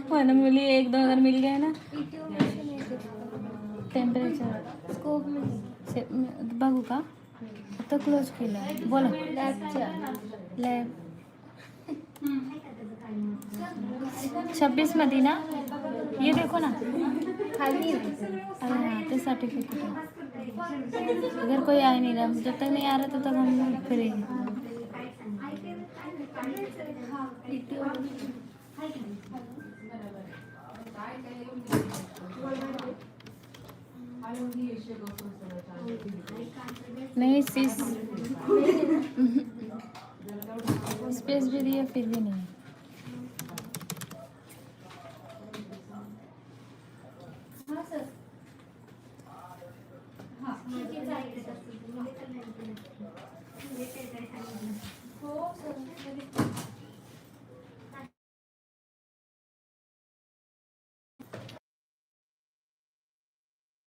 मला मुली 1-2 अगर मिल गए ना PTO मशीन आहे ते. टेम्परेचर स्कोप मध्ये बघू का आता क्लोज केलं बोला लॅबच्या लॅब 26 मध्ये ना ये देखो ना खाली अरे हाँ तो सर्टिफिकेट है अगर कोई आ ही नहीं रहा जब तक नहीं आ रहा तब तक हम करेंगे PTO नहीं 6